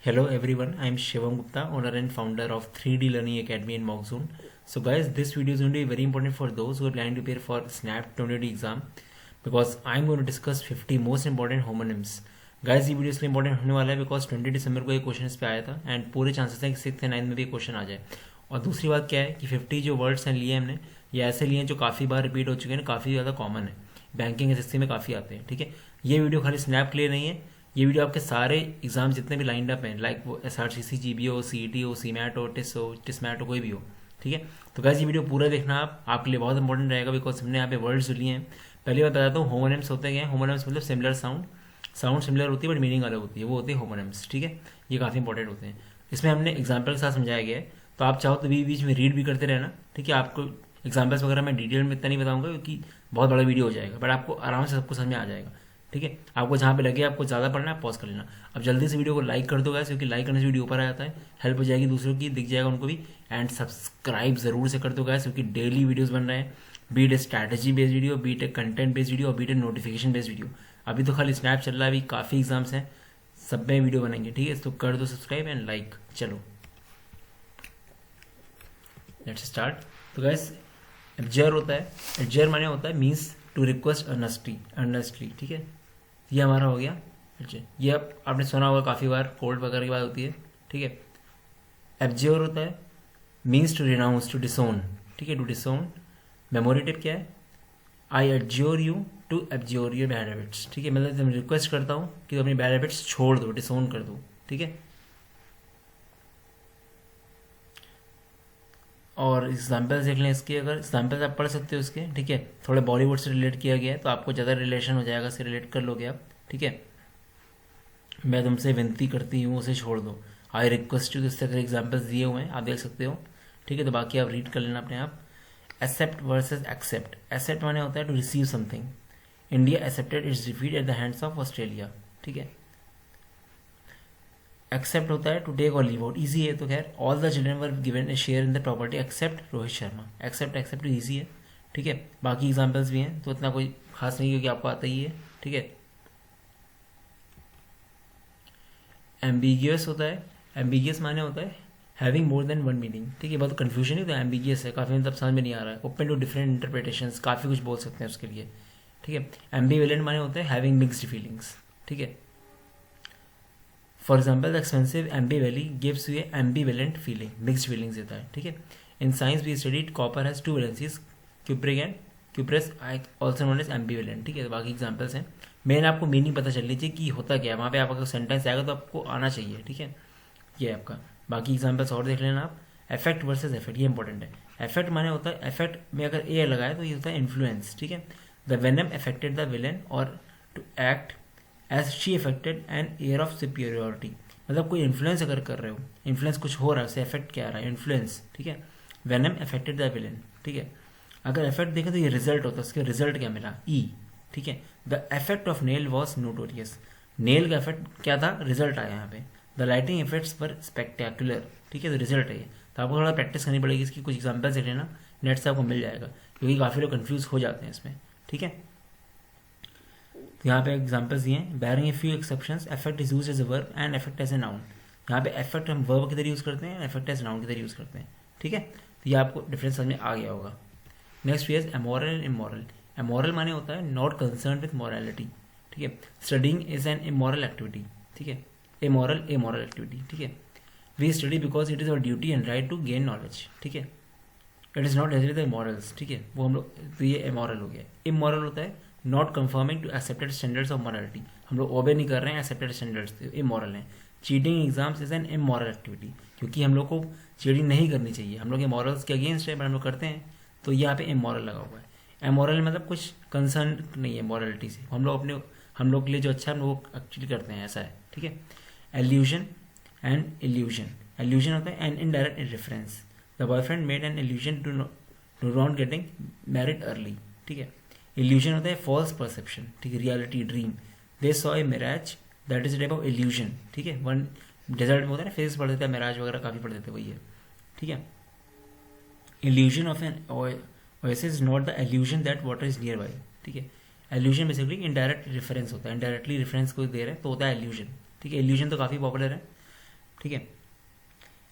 Hello everyone, I am Shivam Gupta, owner and founder of 3D Learning Academy in Mockzone. So guys, this video is going to be very important for those who are planning to prepare for SNAP 2020 exam because I am going to discuss 50 most important homonyms. Guys, ये video इसलिए important होने वाला है because 20 दिसंबर को ये question इस पे आया था एंड पूरे चांसेस हैं कि 6th या 9th में भी क्वेश्चन आ जाए। और दूसरी बात क्या है कि 50 जो वर्ड्स हैं लिए हमने ये ऐसे लिए हैं जो काफ़ी बार रिपीट हो चुके हैं, काफ़ी ज़्यादा कॉमन है, बैंकिंग एसएससी में काफ़ी आते हैं। ठीक है, ये वीडियो खाली स्नैप के लिए नहीं है, ये वीडियो आपके सारे एग्जाम जितने भी लाइंड अप हैं, लाइक वो SRCC, GBO, CET हो, CMAT हो, टिस्मैट हो, कोई भी हो। ठीक है, तो गाइस ये वीडियो पूरा देखना आपके लिए बहुत इंपॉर्टेंट रहेगा बिकॉज हमने यहाँ पे वर्ड्स लिए हैं। पहली बात बताता हूँ, होमोनिम्स होते हैं। होमोनिम्स मतलब सिमिलर साउंड सिमिलर होती है बट मीनिंग अलग होती है, वो होती है होमोनिम्स। ठीक है, ये काफ़ी इंपॉर्टेंट होते हैं। इसमें हमने एग्जाम्पल के साथ समझाया गया है, तो आप चाहो तो बीच में रीड भी करते रहना। ठीक है, आपको एग्जाम्पल्स वगैरह मैं डिटेल में इतना नहीं बताऊंगा क्योंकि बहुत बड़ा वीडियो हो जाएगा, बट आपको आराम से सबको समझ में आ जाएगा। ठीक है, आपको जहाँ पे लगे आपको ज़्यादा पढ़ना है पॉज कर लेना। अब जल्दी से वीडियो को लाइक कर दो गाइस, क्योंकि लाइक करने से वीडियो ऊपर आ जाता है, हेल्प हो जाएगी दूसरों की, दिख जाएगा उनको भी। एंड सब्सक्राइब जरूर से कर दो गाइस, क्योंकि डेली वीडियोस बन रहे हैं, beat strategy based video, beat content based video और बीट नोटिफिकेशन बेस्ड वीडियो। अभी तो खाली स्नैप चल रहा है, अभी काफ़ी एग्जाम्स हैं, सब में वीडियो बनेंगे। ठीक है, तो कर दो सब्सक्राइब एंड लाइक। चलो लेट्स स्टार्ट। तो गाइस एब्जर होता है, एब्जर माने होता है मीन्स टू रिक्वेस्ट अर्नेस्टली। ठीक है, ये हमारा हो गया। अच्छा, ये आपने सुना होगा काफ़ी बार, कोर्ट वगैरह की बात होती है। ठीक है, एब्ज्योर होता है means to renounce, to disown. ठीक है, टू डिसोन। मेमोरेटिव क्या है? I adjure you to abjure your bad habits. ठीक है, मतलब मैं रिक्वेस्ट करता हूँ कि तुम अपनी बैड हैबिट्स छोड़ दो, डिसोन कर दो। ठीक है, और एग्जाम्पल्स देख लें इसके, अगर एग्जाम्पल्स आप पढ़ सकते हो इसके। ठीक है, थोड़े बॉलीवुड से रिलेट किया गया है तो आपको ज़्यादा रिलेशन हो जाएगा, इससे रिलेट कर लोगे आप। ठीक है, मैं तुमसे विनती करती हूँ उसे छोड़ दो, आई रिक्वेस्ट यू। इस तरह के एग्जाम्पल्स दिए हुए हैं, आप देख सकते हो। ठीक है, तो बाकी आप रीड कर लेना अपने आप। Accept versus accept. एक्सेप्ट माने होता है to receive something. India accepted its defeat at the hands of Australia. ठीक है, एक्सेप्ट होता है टू टेक और लीव आउट, ईजी है तो खैर। All the children were given a share in the property except Rohit Sharma. Except except easy है। ठीक है, बाकी एग्जाम्पल्स भी हैं तो इतना कोई खास नहीं क्योंकि आपको आता ही है। ठीक है, एम्बिगियस होता है, एम्बिगियस माने होता है having more than one meaning. ठीक है, बहुत कन्फ्यूजन ही होता है, एम्बिगियस है काफ़ी, मतलब समझ में नहीं आ रहा है, ओपन टू डिफरेंट इंटरप्रिटेशंस, काफ़ी कुछ बोल सकते हैं उसके लिए। ठीक है, एम्बीवेलेंट माने होता है हैविंग मिक्स्ड फीलिंग्स। ठीक है, for example the expensive Aamby Valley gives you a ambivalent feeling, mixed feelings देता है। ठीक है, in science we studied copper has two valencies, cupric and cuprous also known as ambivalent. ठीक है, तो बाकी एग्जाम्पल्स हैं। मेन आपको मीनिंग पता चल लीजिए कि होता क्या है वहाँ पे, आप अगर सेंटेंस आएगा तो आपको आना चाहिए। ठीक है, ये आपका। बाकी एग्जाम्पल्स और देख लेना आप। इफेक्ट वर्सेस इफेक्ट, ये इंपॉर्टेंट है। इफेक्ट माने होता है, इफेक्ट में अगर ए लगाए तो ये होता है इन्फ्लुएंस। ठीक है, the venom affected the villain और to act as she affected an air of superiority. मतलब कोई इन्फ्लुएंस अगर कर रहे हो, इन्फ्लुएंस कुछ हो रहा है, उससे इफेक्ट क्या आ रहा है, इन्फ्लुएंस। ठीक है, वेनम अफेक्टेड द विलन। ठीक है, अगर इफेक्ट देखें तो ये रिजल्ट होता है, उसके रिजल्ट क्या मिला, ई। ठीक है, the effect of nail was notorious. Nail का इफेक्ट क्या था, रिजल्ट आया यहाँ पे। द लाइटिंग इफेक्ट्स पर स्पेक्टेकुलर। ठीक है, तो रिजल्ट है ये, तो आपको थोड़ा प्रैक्टिस करनी पड़ेगी इसकी, कुछ एग्जाम्पल्स देख लेना, नेट से आपको मिल जाएगा क्योंकि काफ़ी लोग कन्फ्यूज हो जाते हैं इसमें। ठीक है, तो यहाँ पे एग्जाम्पल्स दिए हैं। Barring a few exceptions, effect is used as a verb and effect as a noun. यहाँ पे इफेक्ट हम वर्ब की तरह यूज़ करते हैं, इफेक्ट एज नाउन की तरह यूज़ करते हैं। ठीक है, तो ये आपको डिफरेंस समझ में आ गया होगा। Next is amoral and immoral. Amoral माने होता है नॉट कंसर्न विथ मॉरलिटी। ठीक है, studying is an immoral activity. ठीक है, इमोरल एक्टिविटी। ठीक है, we study because it is our duty and right to gain knowledge. ठीक है, it is not necessary the morals. ठीक है, वो हम लोग, तो ये इमोरल हो गया। इमोरल होता है not conforming to accepted standards of morality, हम लोग ओबे नहीं कर रहे हैं एक्सेप्टेड स्टैंडर्ड्स, तो इमोरल है। Cheating exams is an immoral activity, क्योंकि हम लोग को चीटिंग नहीं करनी चाहिए, हम लोग ये मॉरल्स के अगेंस्ट है बट हम लोग करते हैं, तो यहाँ पे इमोरल लगा हुआ है। इमोरल मतलब कुछ कंसर्न नहीं है मॉरलिटी से, हम लोग के लिए जो अच्छा हम लोग एक्चुअली करते हैं, ऐसा है। ठीक है, एल्यूजन एंड इल्यूजन। एल्यूजन होता है an indirect reference, the boyfriend made an illusion to not getting married early. ठीक है, इल्यूजन होता है फॉल्स परसेप्शन। ठीक है, reality, dream. They saw a mirage, that is type of illusion. ठीक है, वन डेजर्ट में होता है ना, फिजिक्स पढ़ देते हैं, मिराज वगैरह काफ़ी पढ़ देते हैं, वही है। ठीक है, illusion of an oasis is not the illusion that water is near by. ठीक है, इल्यूजन बेसिकली इनडायरेक्ट रेफरेंस होता है, इनडायरेक्टली रेफरेंस कोई दे रहा है तो होता है इल्यूजन। ठीक है, इल्यूजन तो काफ़ी पॉपुलर है। ठीक है।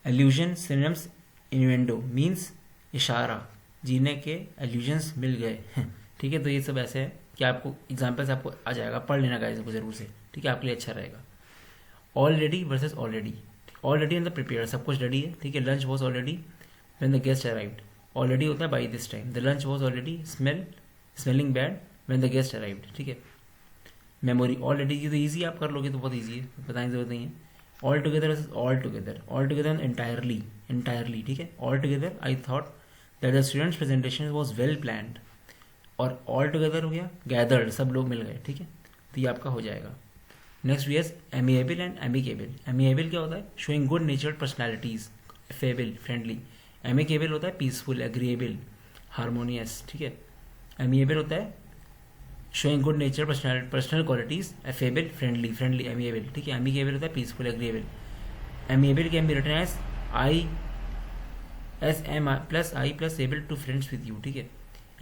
एल्यूजन सिनोनिम्स इन्वेंडो मीन्स इशारा, जीने के एल्यूजन्स मिल गए ठीक है। तो ये सब ऐसे है कि आपको एग्जाम्पल्स आपको आ जाएगा, पढ़ लेना गाइस को जरूर से, ठीक है, आपके लिए अच्छा रहेगा। ऑलरेडी वर्सेस ऑलरेडी, ऑलरेडी मतलब प्रिपेयर, सब कुछ रेडी है, ठीक है। Lunch was already when the guest arrived, already होता है by this time, the lunch was already smelling bad when the guest arrived, ठीक है। मेमोरी ऑलरेडी, ये तो ईजी, आप कर लोगे तो बहुत ईजी है, बताने की जरूरत नहीं है। All together versus all together, all together entirely, entirely, ठीक है। All together I thought that the students presentation was well planned, और ऑल टुगेदर हो गया गैदर्ड, सब लोग मिल गए, ठीक है। तो ये आपका हो जाएगा। Next we has amiable and amicable. Amiable क्या होता है? Showing good natured personalities, affable friendly. Amicable होता है पीसफुल, एग्रीएबल, हारमोनियस, ठीक है। एमिएबल होता है showing good nature personal qualities, affable friendly, friendly amiable, ठीक है। एमिकेबल होता है peaceful, agreeable. Amiable can be written as I S M plus I plus able to friends with you, ठीक है।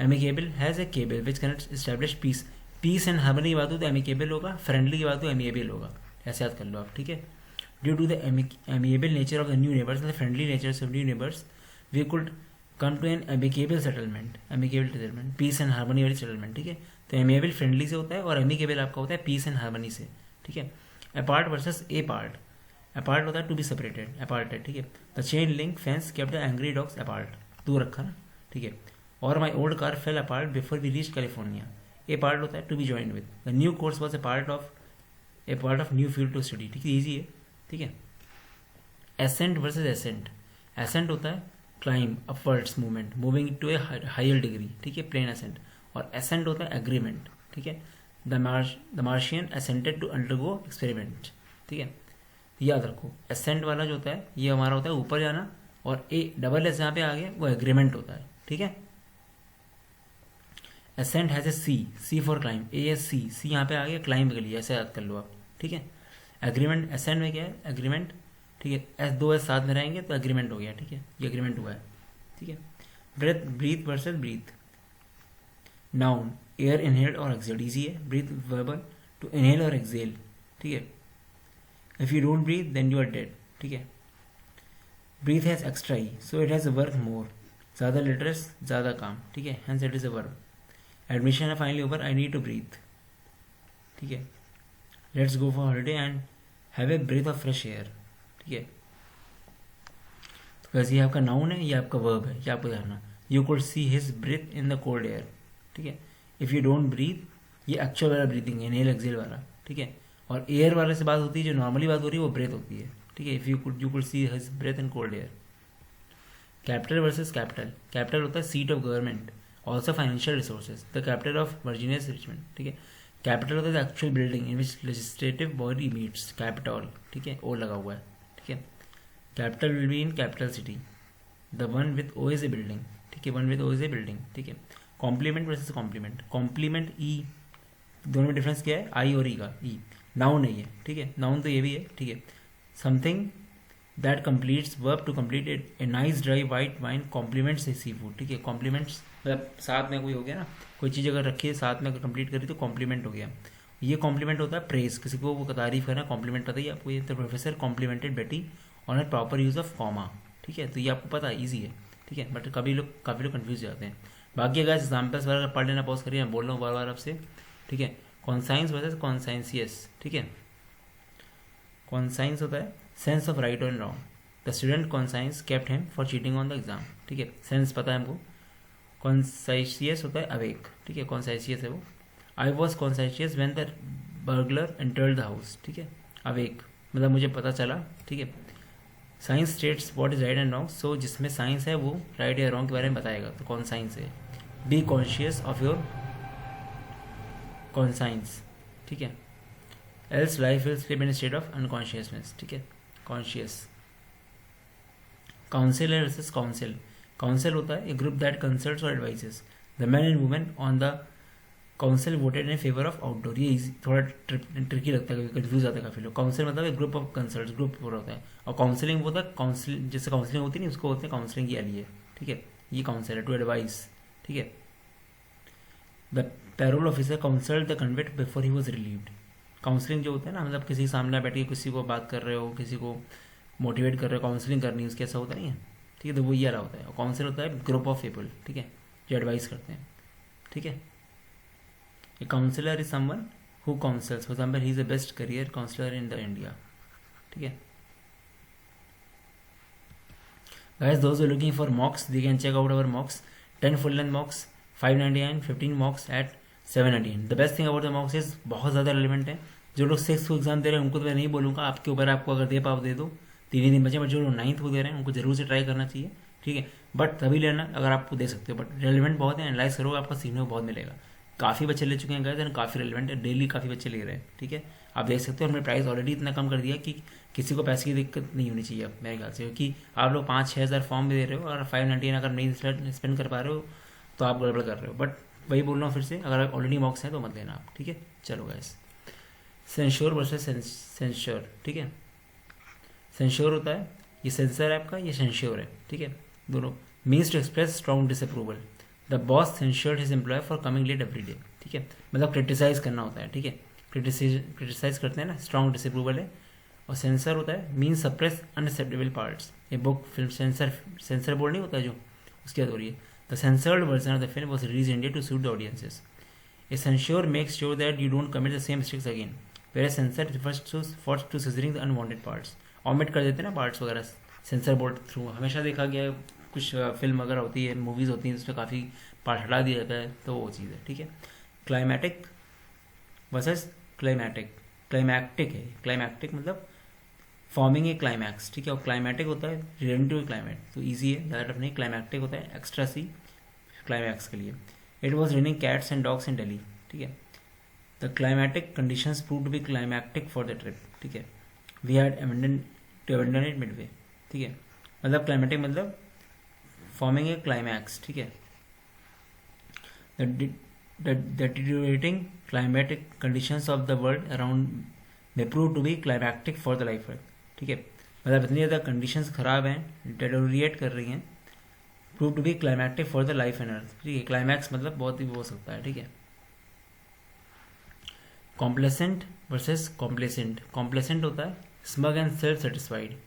Amicable has a cable which connects establish peace, peace and harmony की बात हो तो एमिकेबल होगा, friendly की बात हो एमिएबल होगा, ऐसे याद कर लो आप, ठीक है। Due to the amiable nature of the new neighbours, the friendly nature of new neighbours, we could come to an amicable settlement, amicable settlement, peace and harmony वाली सेटलमेंट, ठीक है। तो एमिएबल फ्रेंडली से होता है और एमिकेबल आपका होता है पीस एंड हार्मनी से, ठीक है। Apart versus a part, apart होता है टू बी सेपरेटेड, अपार्टेड, ठीक है। The chain link fence kept the angry dogs apart, दूर रखा ना, ठीक है। और my old car fell apart before we reach California, a part होता है to be join with. The new course was a part of new field to study, ठीक है, ईजी है, ठीक है। एसेंट वर्सेज एसेंट, एसेंट होता है climb, upwards movement, moving to a higher degree, ठीक है, प्लेन एसेंट। और एसेंट होता है एग्रीमेंट, ठीक है। The Martian assented to undergo experiment, ठीक है। याद रखो एसेंट वाला जो होता है ये हमारा होता है ऊपर जाना, और ए डबल एस जहाँ पे आ गया वो एग्रीमेंट होता है, ठीक है। Ascent has a C for climb, A S C यहाँ पे आ गया क्लाइम के लिए, ऐसे याद कर लो आप, ठीक है। एग्रीमेंट एसेंट में क्या है? एग्रीमेंट, ठीक है। एस दो एस साथ में रहेंगे तो एग्रीमेंट हो गया, ठीक है, ये एग्रीमेंट हुआ है, ठीक है। Breath, breathe versus breathe, noun air inhaled और एक्सेल्ड, ईजी है। ब्रीथ वर्बल, टू इनहेल और एक्सेल, ठीक है। If you don't breathe then you are dead, ठीक है। Breathe has extra e so it has work more, ज़्यादा letters ज़्यादा काम, ठीक है, hence it is a verb. Admission है finally over, I need to breathe, ठीक है। Let's go for holiday and have A breathe of fresh air, ठीक है। तो वैसे ये आपका नाउन है, ये आपका वर्ब है, ये आपको जानना। You could see his breath in the cold air, ठीक है। इफ यू डोंट ब्रीथ, ये एक्चुअल वाला ब्रीथिंग है, इनहेल एक्सेल वाला, ठीक है। और एयर वाले से बात होती है, जो नॉर्मली बात हो रही है वो ब्रेथ होती है, ठीक है। If you could see his breath in cold air. Capital versus capitol, capital होता है seat of government, also financial resources, the capital of Virginia's Richmond, ठीक है। कैपिटल होता है actual building in which legislative body meets, capitol, ठीक है, o लगा हुआ है, ठीक है। Capitol will be in capital city, the one with o is a building, ठीक है, one with o is a building, ठीक है। कॉम्प्लीमेंट वर्सेस कॉम्प्लीमेंट, कॉम्प्लीमेंट ई, दोनों में डिफरेंस क्या है? आई और ई का, ई नाउन नहीं है, ठीक है, नाउन तो ये भी है, ठीक है। Something that completes verb to complete it, a nice dry white wine complements a seafood, ठीक है। कॉम्प्लीमेंट्स मतलब साथ में कोई हो गया ना, कोई चीज़ अगर रखी है साथ में अगर कंप्लीट करी तो कॉम्प्लीमेंट हो गया। ये कॉम्प्लीमेंट होता है प्रेस, किसी को वो तारीफ करना, कॉम्प्लीमेंट पता ही आपको, ये तो प्रोफेसर कॉम्प्लीमेंटेड बेटी on A proper use of comma, ठीक है। तो ये आपको पता है, ईजी है, ठीक है, बट काफ़ी लोग कन्फ्यूज जाते हैं। बाकी अगर एग्जाम्पल्स वगैरह पढ़ लेना, पॉज करिए, मैं बोल रहा हूँ बार बार आपसे, ठीक है। कॉन्साइंस वर्सेस कॉन्साइंसियस, ठीक है। कॉन्साइंस होता है सेंस ऑफ राइट और wrong, the student conscience kept him for cheating on the exam, ठीक है, सेंस पता है हमको। कॉन्साइशियस होता है अवेक, ठीक है, कॉन्साइशियस है वो। I was conscious when the burglar entered the house, ठीक है, अवेक मतलब मुझे पता चला, ठीक है। Conscience states what is right and wrong, so जिसमें साइंस है वो राइट या रॉन्ग के बारे में बताएगा, तो कौन साइंस है। Be conscious of your conscience, ठीक है, else life will slip in state of unconsciousness, ठीक है, conscious. Council versus council, council होता है ए ग्रुप दैट कंसल्ट्स और advises the man and women on the council voted in favour of outdoor. ये थोड़ा tricky लगता है, कंफ्यूज आता है काफी लोग। काउंसिल मतलब एक ग्रुप ऑफ कंसल्ट, ग्रुप पूरा होता है, और काउंसिलिंग वो होता है काउंसिल, जैसे काउंसिलिंग होती है नहीं, उसको होते हैं काउंसिलिंग के लिए, ठीक है। ये काउंसिल है टू एडवाइस, ठीक है। The parole officer counselled the convict before he was relieved. Counselling जो होता है ना, मतलब किसी के सामने बैठ के किसी को बात कर रहे हो, किसी को मोटिवेट कर रहे हो, काउंसलिंग करनी है उसके, ऐसा होता नहीं है, ठीक है। तो वो ये रहा होता है। और काउंसिल होता है ग्रुप ऑफ पीपल, ठीक है, जो एडवाइस करते हैं, ठीक है। A counsellor is someone who counsels, for example he is the best career counsellor in the India, ठीक है। Guys, those who are looking for mocks, they can check out our mocks. 10 full length mocks, 599, 15 mocks at 799. The best thing about the mocks is बहुत ज़्यादा relevant है। जो लोग 6th को exam दे रहे हैं उनको तो मैं नहीं बोलूँगा, आपके ऊपर, आपको अगर दे पाओ दे दो, 3 ही दिन बचे। बट जो लोग 9th को दे रहे हैं उनको जरूर से ट्राई करना चाहिए, ठीक है। बट तभी लेना अगर आपको दे सकते हो, बट रेलिवेंट बहुत है, एनालाइज करोगे आपको सीखने को बहुत मिलेगा। काफ़ी बच्चे ले चुके हैं गए, काफ़ी रेलिवेंट है, डेली काफ़ी बच्चे ले रहे हैं, ठीक है। आप देख सकते हो हमने प्राइस ऑलरेडी इतना कम कर दिया कि किसी को पैसे की दिक्कत नहीं होनी चाहिए अब मेरे ख्याल से, क्योंकि आप लोग 5-6 हज़ार फॉर्म भी दे रहे हो और 599 अगर नहीं स्पेंड कर पा रहे हो तो आप गड़बड़ कर रहे हो। बट वही बोल रहा हूँ फिर से, अगर ऑलरेडी मॉक्स हैं तो मत लेना आप, ठीक है। चलो गाइस, सेंश्योर वर्सेस सेंश्योर, ठीक है। सेंश्योर होता है, ये सेंसर है आपका, ये सेंश्योर है, ठीक है। दोनों means to express strong disapproval. The boss censured his employee for coming late every day, ठीक है। मतलब क्रिटिसाइज करना होता है, ठीक है। क्रिटिसाइज करते हैं ना, स्ट्रॉन्ग डिसअप्रूवल है। और सेंसर होता है मीन सप्रेस अनएक्सेप्टेबल पार्ट्स। ये बुक फिल्म सेंसर बोर्ड नहीं होता जो, उसकी बात हो रही है। The censored version of the film was release India to suit the audiences. A censure makes sure that you don't commit the same mistakes again, where censor refers to scissoring the unwanted parts. Omit कर देते हैं ना parts वगैरह sensor board through, हमेशा देखा गया है। कुछ फिल्म वगैरह होती है, मूवीज़ होती हैं, उसमें काफ़ी पार्ट हटा दिया जाता है, तो वो चीज़ है, ठीक है। क्लाइमैटिक वर्सेस क्लाइमैक्टिक है। क्लाइमैक्टिक मतलब फॉर्मिंग ए क्लाइमैक्स, ठीक है। और क्लाइमैटिक होता है रिलेटिव टू क्लाइमेट, तो ईजी है, ज़्यादा टफ नहीं। क्लाइमैक्टिक होता है एक्स्ट्रा सी क्लाइमैक्स के लिए। It was raining cats and dogs in Delhi, ठीक है। The climatic conditions prove to be climactic for the trip, ठीक है। We had abandon it midway, ठीक है। मतलब क्लाइमैटिक मतलब फॉर्मिंग ए क्लाइमैक्स, ठीक है। The deteriorating climatic conditions of the world around may prove to be climactic for the life, ठीक है। मतलब इतनी ज़्यादा कंडीशंस खराब हैं, डेटोरिएट कर रही हैं, prove to be climactic for the life and earth, ठीक है। क्लाइमैक्स मतलब बहुत ही वो हो सकता है, ठीक है। Complacent versus complacent. कॉम्प्लेसेंट होता है smug and self satisfied,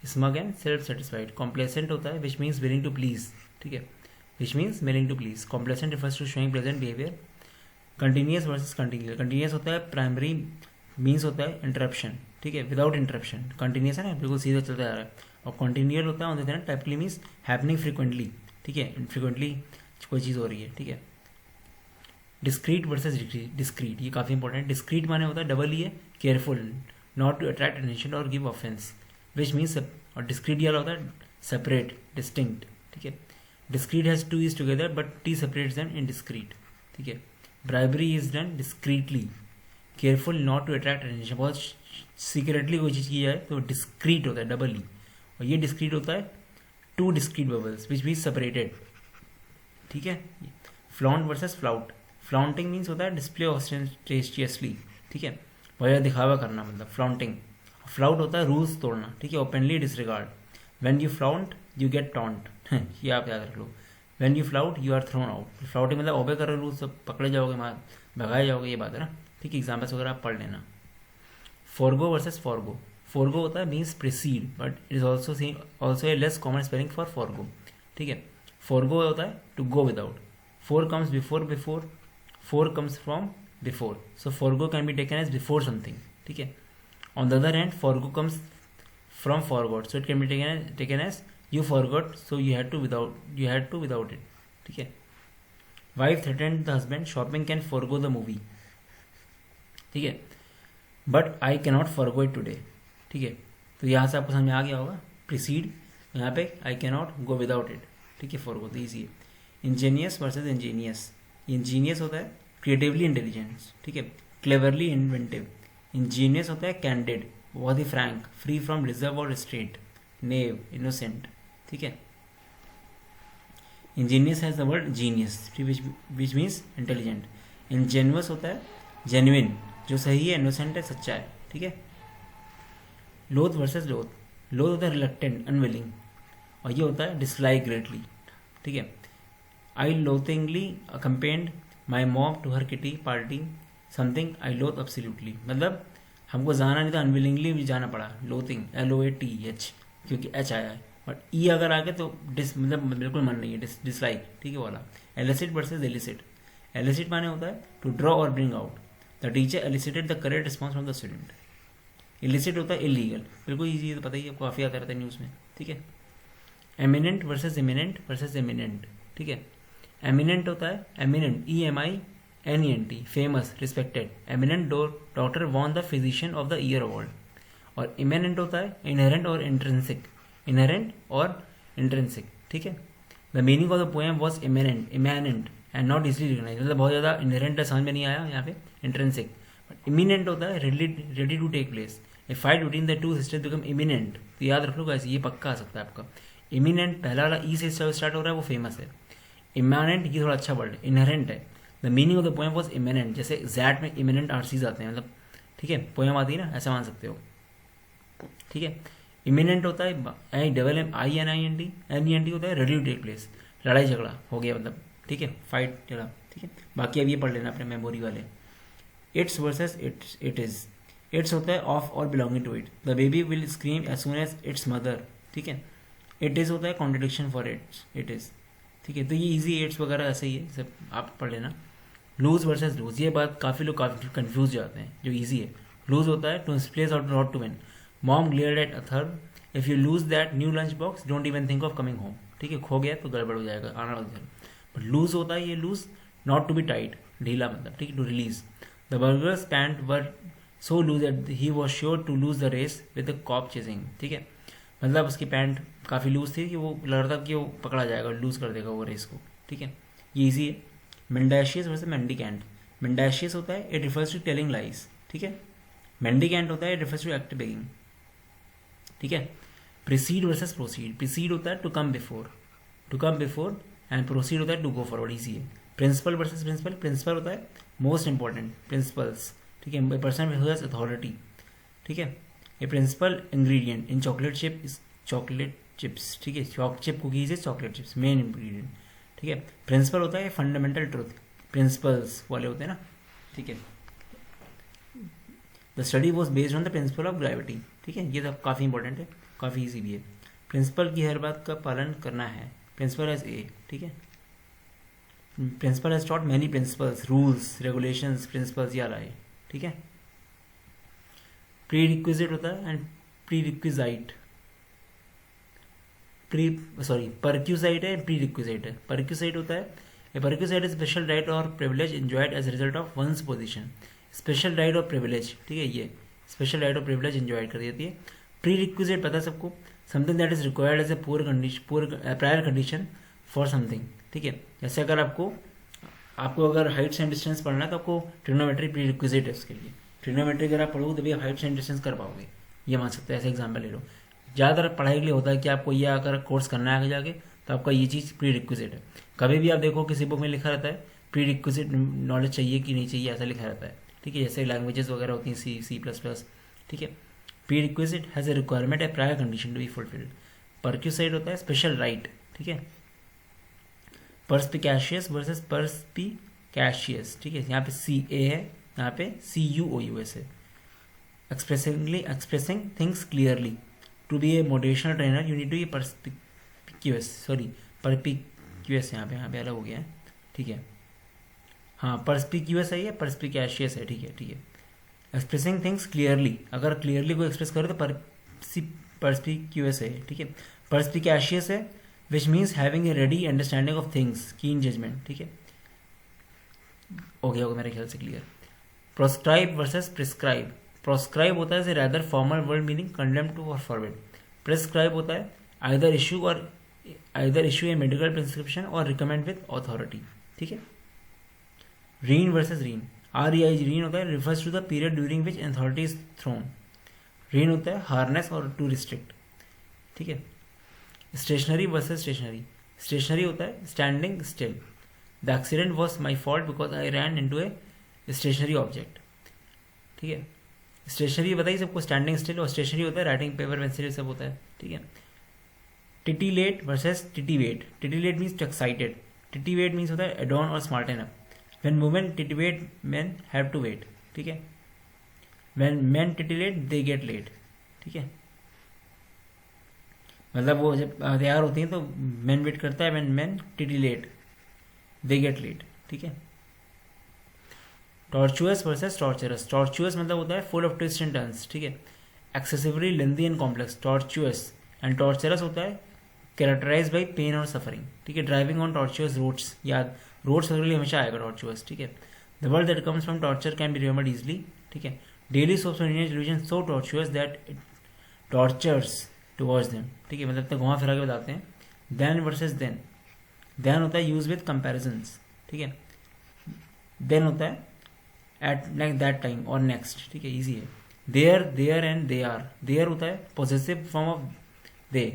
smug and self satisfied. Complacent होता है which means willing to please, ठीक है, which means willing to please. Complacent refers to showing pleasant behavior. Continuous versus continual. Continuous होता है primary means होता है interruption, ठीक है, विदाउट इंटरप्शन। कंटिन्यूस है ना, बिल्कुल सीधा चलता जा रहा है। और कंटिन्यूअल होता है ना टाइपली मीन्स हैपनिंग फ्रिक्वेंटली, ठीक है, फ्रिक्वेंटली कोई चीज़ हो रही है, ठीक है। डिस्क्रीट वर्सेस डिस्क्रीट, ये काफ़ी इंपॉर्टेंट है। डिस्क्रीट माने होता है डबल ई है, careful, not to attract attention और गिव ऑफेंस, विच मीन्स। और डिस्क्रीट ये होता है सेपरेट, डिस्टिंक्ट, ठीक है। Discreet has two e's together but T separates them in discreet, ठीक है। Bribery is done discreetly, careful not to attract attention, बहुत सीक्रेटली कोई चीज़ की जाए तो डिस्क्रीट होता है डबल ई। और ये डिस्क्रीट होता है to discrete bubbles which be separated, ठीक है। Flaunt versus flout. Flaunting means होता है डिस्प्ले ऑस्टेंटिशियसली, ठीक है, बहुत दिखावा करना, मतलब फ्लॉन्टिंग। फ्लाउट होता है रूल्स तोड़ना, ठीक है, openly disregard. When you flaunt you get taunt, ये आप याद रख लो। When you flout you are thrown out. Flouting मतलब ओबे कर रहे रूल्स, सब पकड़े जाओगे, मार भगाए जाओगे, ये बात है ना, ठीक है। एग्जाम्पल्स वगैरह आप पढ़ लेना। Forgo versus forgo. फोरगो होता है means precede, but it is also a less common spelling for forgo, ठीक है। फोरगो होता है to go without. Fore comes before, fore comes from before, so forego can be taken as before something, ठीक है। On the other hand forgo comes from forgot, so it can be taken as you forgot so you had to without it, ठीक है। wife threatened the husband shopping can forgo the movie, ठीक है, but I cannot forgo it today, ठीक है। तो यहाँ से आपको समझ में आ गया होगा precede, यहाँ पे I cannot go without it, ठीक है। forgo तो easy है। ingenious versus ingenious। ingenious होता है creatively intelligent, ठीक है, cleverly inventive। ingenious होता है candid, बहुत ही frank, free from reserve और restraint, knave, innocent, ठीक है। Angénieux has the word genius which means intelligent. Ingenuous होता है जेन्युइन, जो सही है, इनोसेंट है, सच्चा है, ठीक है। लोथ वर्सेस लोथ। लोथ होता है रिलक्टेंट, अनविलिंग, और ये होता है डिसलाइक ग्रेटली, ठीक है। I loathingly accompanied my mom to her kitty party something I loathe absolutely, मतलब हमको जाना नहीं था, अनविलिंगली भी जाना पड़ा, लोथिंग LOATH, क्योंकि H आया है, और E अगर आ गया तो मतलब बिल्कुल मन नहीं है, डिसलाइक, ठीक है वाला। Elicit versus elicit. एलिसिट माने होता है टू ड्रॉ और bring out, the teacher elicited the correct response from the student. Illicit होता है इलीगल, बिल्कुल ईजी है, तो पता ही आपको, काफ़ी आता रहता है न्यूज़ में, ठीक है। एमिनेंट वर्सेज एमिनेंट, ठीक है। एमिनेंट होता है eminent, EMINENT, famous, respected. Eminent doctor won the physician of the year award. और इमिनेंट होता है इनहेरेंट और इंट्रेंसिक, ठीक है। The meaning of the poem was immanent and not easily recognize, मतलब बहुत ज़्यादा इनहेरेंट समझ में नहीं आया यहाँ पे, इंट्रेंसिक। बट इमिनेंट होता है ready to take place, a fight between the two sisters become imminent, तो याद रख लो कैसे, ये पक्का आ सकता है आपका। इमिनेंट पहला वाला ई से स्टार्ट हो रहा है, वो फेमस है। इमानेंट ये थोड़ा अच्छा वर्ड है, इनहेरेंट है। The meaning of the poem was immanent, जैसे जैट में इमिनेंट आर्सीज आते हैं, मतलब ठीक है, पोएम आती है ना, ऐसा मान सकते हो, ठीक है। इमिनेंट होता है IMINENT होता है रेडी टू टेक प्लेस, लड़ाई झगड़ा हो गया मतलब, ठीक है, फाइट झगड़ा, ठीक है। बाकी अब ये पढ़ लेना अपने मेमोरी वाले। Its versus it is. Its होता है ऑफ और belonging to it, the baby will scream as soon as its mother, ठीक है। इट इज होता है कॉन्ट्रडिक्शन फॉर इट इज, ठीक है। तो ये इजी एट्स वगैरह ऐसे ही है, सब आप पढ़ लेना। लूज वर्सेस लूज, ये बात काफ़ी लोग काफ़ी कन्फ्यूज जाते हैं, जो इजी है। लूज होता है टू मिसप्लेस और not to win. Mom glared at Arthur, if you lose that new lunch box don't even think of coming home, ठीक है। खो गया तो गड़बड़ हो जाएगा, आना लग जाएगा। बट लूज होता है ये loose, not to be tight, ढीला मतलब, ठीक है, to release. The burglar's pants were so loose that he was sure to lose the race with the cop chasing, ठीक है। मतलब उसकी पैंट काफ़ी लूज थी कि वो लग रहा था कि वो पकड़ा जाएगा, लूज कर देगा वो रेस को, ठीक है। ये ईजी है। मेंडाशियस वर्सेस मेंडिकेंट। मेंडाशियस होता है it refers to telling lies, ठीक है। मेंडिकेंट होता है it refers to act begging, ठीक है। Precede versus proceed. प्रीसीड होता है to come before and proceed होता है टू गो फॉरवर्ड, ईजी है। Principal versus principle. प्रिंसिपल होता है मोस्ट इंपॉर्टेंट, प्रिंसिपल्स, ठीक है, पर्सन विद अथॉरिटी, ठीक है। A principal ingredient in chocolate chips, ठीक है। Chip cookies is chocolate chips, main ingredient, ठीक है। प्रिंसिपल होता है फंडामेंटल ट्रुथ, प्रिंसिपल्स वाले होते हैं ना, ठीक है। The study was based on the principle of gravity, ठीक है। ये तो काफ़ी इंपॉर्टेंट है, काफ़ी ईजी भी है। प्रिंसिपल की हर बात का पालन करना है, प्रिंसिपल एज ए, ठीक है। Principal has taught many principles, rules, regulations, principles, ये आ रहा है, ठीक है। प्री रिक्विजिट होता है एंड प्री रिक्विजाइट, परक्यूसाइट है, प्री रिक्विजिट है। परक्यूसाइट होता है, a perquisite is special right और privilege enjoyed as result of one's position. Special right और प्रिविलेज, ठीक है, ये स्पेशल राइट और प्रिविलेज एंजॉयड कर देती है। प्री रिक्विजिट पता है सबको, something that is required as a prior condition for something, ठीक है। जैसे अगर आपको अगर हाइट्स एंड डिस्टेंस पढ़ना है तो आपको ट्रिग्नोमेट्री प्री रिक्विजिट है उसके लिए। ट्रिग्नोमेट्री अगर आप पढ़ोगे तभी आप हाइट्स एंड डिस्टेंस कर पाओगे, ये मान सकते हैं, ऐसे एग्जाम्पल ले लो। ज़्यादातर पढ़ाई के लिए होता है कि आपको ये अगर कोर्स करना है आगे जाके तो आपका ये चीज़ प्री रिक्विजिट है। कभी भी आप देखो किसी बुक में लिखा रहता है प्री रिक्विजिट नॉलेज चाहिए कि नहीं चाहिए, ऐसा लिखा रहता है, ठीक है। जैसे लैंग्वेजेस वगैरह होती हैं, C++, ठीक है। Prerequisite has a requirement, a prior condition to be fulfilled. Perquisite होता है स्पेशल राइट, ठीक है। परस्पिकैशियस वर्सेस परस्पिकैशियस, ठीक है। यहाँ पे CA है, यहाँ पे CUOUS है। Expressing things clearly, to be a motivational trainer you need to be perspicuous, यहाँ पे अलग हो गया है, ठीक है। हाँ, परस्पिक्यूअस है, ये परस्पिकैशियस है, ठीक है, ठीक है। एक्सप्रेसिंग थिंग्स क्लियरली, अगर क्लियरली को एक्सप्रेस करो तो परस्पिक्यूअस है, ठीक है। परस्पिकैशियस है which means having a ready understanding of things, keen judgement, ठीक है। हो गया होगा मेरे ख्याल से clear. Proscribe versus prescribe. Proscribe होता है rather formal word meaning condemn to और फॉरवर्ड। प्रिस्क्राइब होता है either issue a medical prescription और रिकमेंड विद अथॉरिटी, ठीक है। Reign versus rein. रीन होता है refers to the period during which authority is throne. Rein होता है हार्नेस और टू रिस्ट्रिक्ट, ठीक है। Stationery versus stationery. स्टेशनरी होता है standing still. The accident was my fault because I ran into a stationary object, ठीक है। Stationery बताइए सबको, स्टैंडिंग स्टिल, और स्टेशनरी होता है राइटिंग पेपर पेंसिल सब होता है, ठीक है। Titillate versus titivate. Titillate means to excited, titivate means होता है एडॉन और smarten up. When women titivate men have to wait, ठीक है। When man titillate they get late, ठीक है, मतलब वो जब तैयार होती हैं तो मैन वेट करता है, when man titillate they get late, ठीक है। टॉर्चुअस वर्सेस टॉर्चरस, टॉर्चुअस मतलब होता है full of twist and turns, ठीक है, excessively lengthy and complex, tortuous. And torturous होता है कैरेक्टराइज बाई पेन और सफरिंग, ठीक है, ड्राइविंग ऑन टॉर्चुअस रोड्स, याद रोड्स वगैरह हमेशा आएगा टॉर्चुअस, ठीक है। The word that comes from torture can be remembered easily, ठीक है। Daily soaps of Indian television so tortuous that it tortures to watch them, ठीक है, मतलब घुमा फिरा के बताते हैं। देन वर्सेस देन, देन होता है यूज विद कंपेरिजन्स, ठीक है, देन होता है एट लाइक दैट टाइम और नेक्स्ट, ठीक है, इजी है। There and they are, their होता है possessive form of they,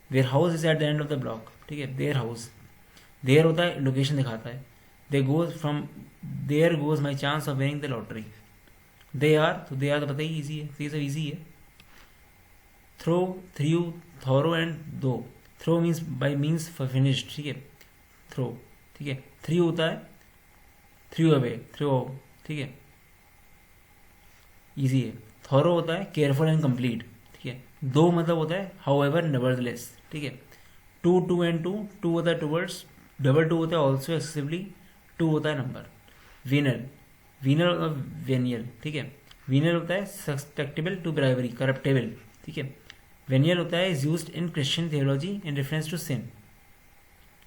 their house is at the end of the block, ठीक है, देयर हाउस, देयर होता है लोकेशन दिखाता है। They goes from there goes my chance of winning the lottery, they are, तो they are तो पता ही easy है, तो ये सब ईजी है। Throw, through, thorough and though, through means by means finished, ठीक है, थ्रो, ठीक है, थ्रू होता है थ्रू अवे, थ्रो, ठीक है, इजी है। थॉरो होता है केयरफुल एंड कंप्लीट, ठीक है। दो मतलब होता है हाउ एवर नेवरदलेस, ठीक है। To, too and two, to होता है टूवर्ड्स, डबल टू होता है ऑल्सो एक्सेसिवली, टू होता है नंबर। वीनल, वीनल और वेनियल, ठीक है, वीनल होता है सस्पेक्टेबल टू ब्राइवरी, करप्टेबल, ठीक है। वेनियल होता है is used in Christian theology in reference to sin.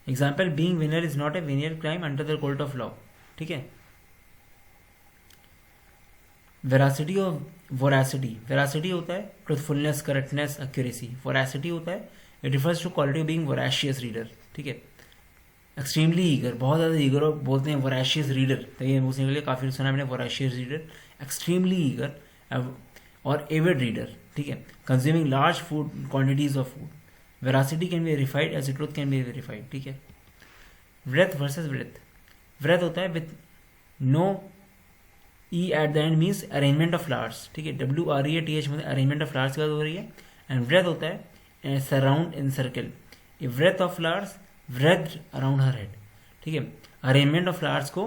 Example, being venial is not a venial crime under the court of law, ठीक है। वेरासिटी और वोरासिटी, वेरासिटी होता है ट्रुथफुलनेस, करेक्टनेस, एक्यूरेसी। वोरासिटी होता है it refers to quality of being voracious reader, ठीक है। Extremely eager, बहुत ज़्यादा ईगर और बोलते हैं वोराशियस रीडर, तो ये पूछने के लिए काफ़ी सुना मैंने वोराशियस रीडर, एक्सट्रीमली ईगर और एविड रीडर, ठीक है, consuming large food quantities of food. Veracity can be verified as a truth can be verified, ठीक है। ब्रेथ वर्सेस ब्रेथ, ब्रेथ होता है with no E at the end means arrangement of flowers, ठीक है, WREATH मतलब arrangement of flowers की बात हो रही है। एंड ब्रेथ होता है surround in circle, a wreath of flowers wreathed around her head, ठीक है, अरेंजमेंट ऑफ फ्लावर्स को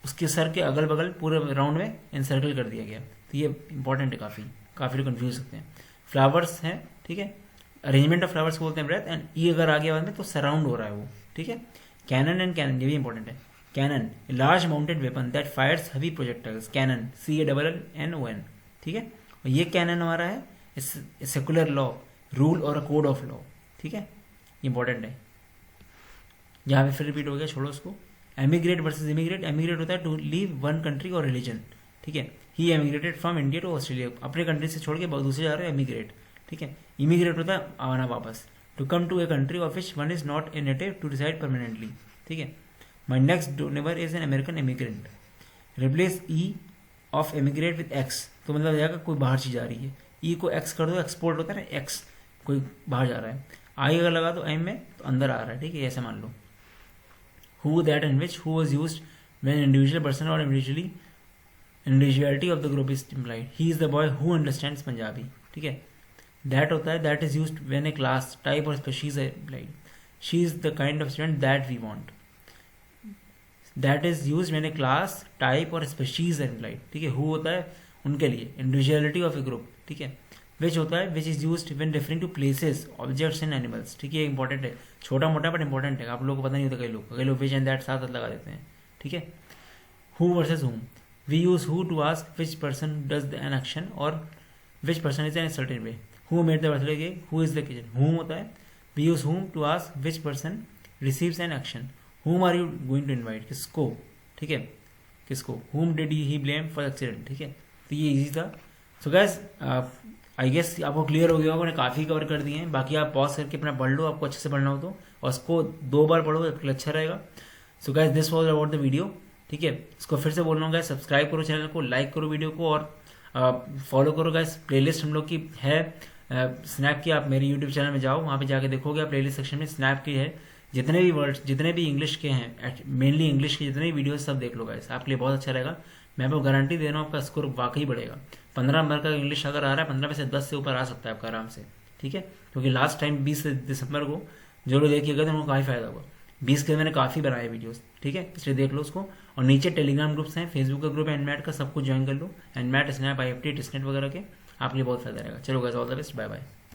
उसके सर के अगल बगल पूरे राउंड में इनसर्कल कर दिया गया, तो ये इंपॉर्टेंट है, काफ़ी लोग कन्फ्यूज सकते हैं। फ्लावर्स हैं, ठीक है, अरेंजमेंट ऑफ फ्लावर्स को बोलते हैं ब्रेथ, एंड ई अगर आगे बाद में तो सराउंड हो रहा है वो, ठीक है। कैनन एंड कैनन, ये भी इंपॉर्टेंट है। Cannon, large mounted weapon that fires heavy projectiles, cannon, CANNON, ठीक है। और ये कैनन हमारा है सेकुलर लॉ, रूल और अ कोड ऑफ लॉ, ठीक है, इंपॉर्टेंट है। यहाँ पे फिर रिपीट हो गया, छोड़ो उसको। एमिग्रेट वर्सेस इमिग्रेट, एमिग्रेट होता है टू लीव वन कंट्री और रिलीजन, ठीक है, ही एमिग्रेटेड फ्रॉम इंडिया टू ऑस्ट्रेलिया, अपने कंट्री से छोड़ के दूसरे जा रहे हैं, एमिग्रेट, ठीक है। इमिग्रेट होता है आना वापस, to come to a country of which one is not a native to reside permanently, ठीक है। My next door neighbour is an American emigrant, replace e of emigrate with x, तो मतलब जाएगा कोई बाहर चीज जा रही है, ई को एक्स कर दो, एक्सपोर्ट होता है ना, एक्स कोई बाहर जा रहा है, आई अगर लगा दो एम में तो अंदर आ रहा है, ठीक है, ऐसे मान लो। Who, that, and which, who was used when individual person or individuality of the group is implied. He is the boy who understands Punjabi, ठीक है। That होता है that is used when a class, type or species is implied. She is the kind of student that we want. That is used when a class, type or species is implied, ठीक है। Who होता है उनके लिए, individuality of a group, ठीक है। Which होता है which is used when referring to places, objects and animals, ठीक है, इंपॉर्टेंट है, छोटा मोटा बट इंपॉर्टेंट है, आप लोगों को पता नहीं होता, कई लोग विच एंड दैट साथ लगा देते हैं, ठीक है। Who versus whom, we use who to ask which person does an action और which person is an certain way. Who made the birthday cake, who is the kitchen, whom होता है we use whom to ask which person receives an action. Whom are you going to invite, किसको, ठीक है, किसको। Whom did he blame for accident, ठीक है, तो ये इजी था। सो गाइस आई गेस आपको क्लियर हो गया होगा, मैंने काफ़ी कवर कर दिए हैं, बाकी आप पॉज करके अपना पढ़ लो, आपको अच्छे से पढ़ना हो तो, और उसको 2 बार पढ़ो तो अच्छा रहेगा। So guys this was about the video, ठीक है, इसको फिर से बोल रहा हूँ गाइस, सब्सक्राइब करो चैनल को, लाइक करो वीडियो को और फॉलो करो गाइस। प्लेलिस्ट हम लोग की है स्नैप की, आप मेरे यूट्यूब चैनल में जाओ, वहाँ पे जाके देखोगे आप प्लेलिस्ट सेक्शन में स्नैप की है, जितने भी वर्ड्स, जितने भी इंग्लिश के हैं, मेनली इंग्लिश के जितने भी वीडियोस सब देख लो गाइस, आपके लिए बहुत अच्छा रहेगा। मैं आपको गारंटी दे रहा हूँ आपका स्कोर वाकई बढ़ेगा। 15 नंबर का इंग्लिश अगर आ रहा है, 15 में से 10 से ऊपर आ सकता है आपका आराम से, ठीक है, क्योंकि लास्ट टाइम 20 दिसंबर को जो लोग देखिएगा तो उनको काफ़ी फायदा होगा। 20 के मैंने काफ़ी बनाए वीडियोस, ठीक है, इसलिए देख लो उसको। और नीचे टेलीग्राम ग्रुप्स हैं, फेसबुक का ग्रुप है एनमैट का, सब कुछ ज्वाइन कर लो, एनमैट, स्नैप, IFT, टिस्नेट वगैरह के, आपके लिए बहुत फायदा रहेगा। चलो guys, all the best, bye bye.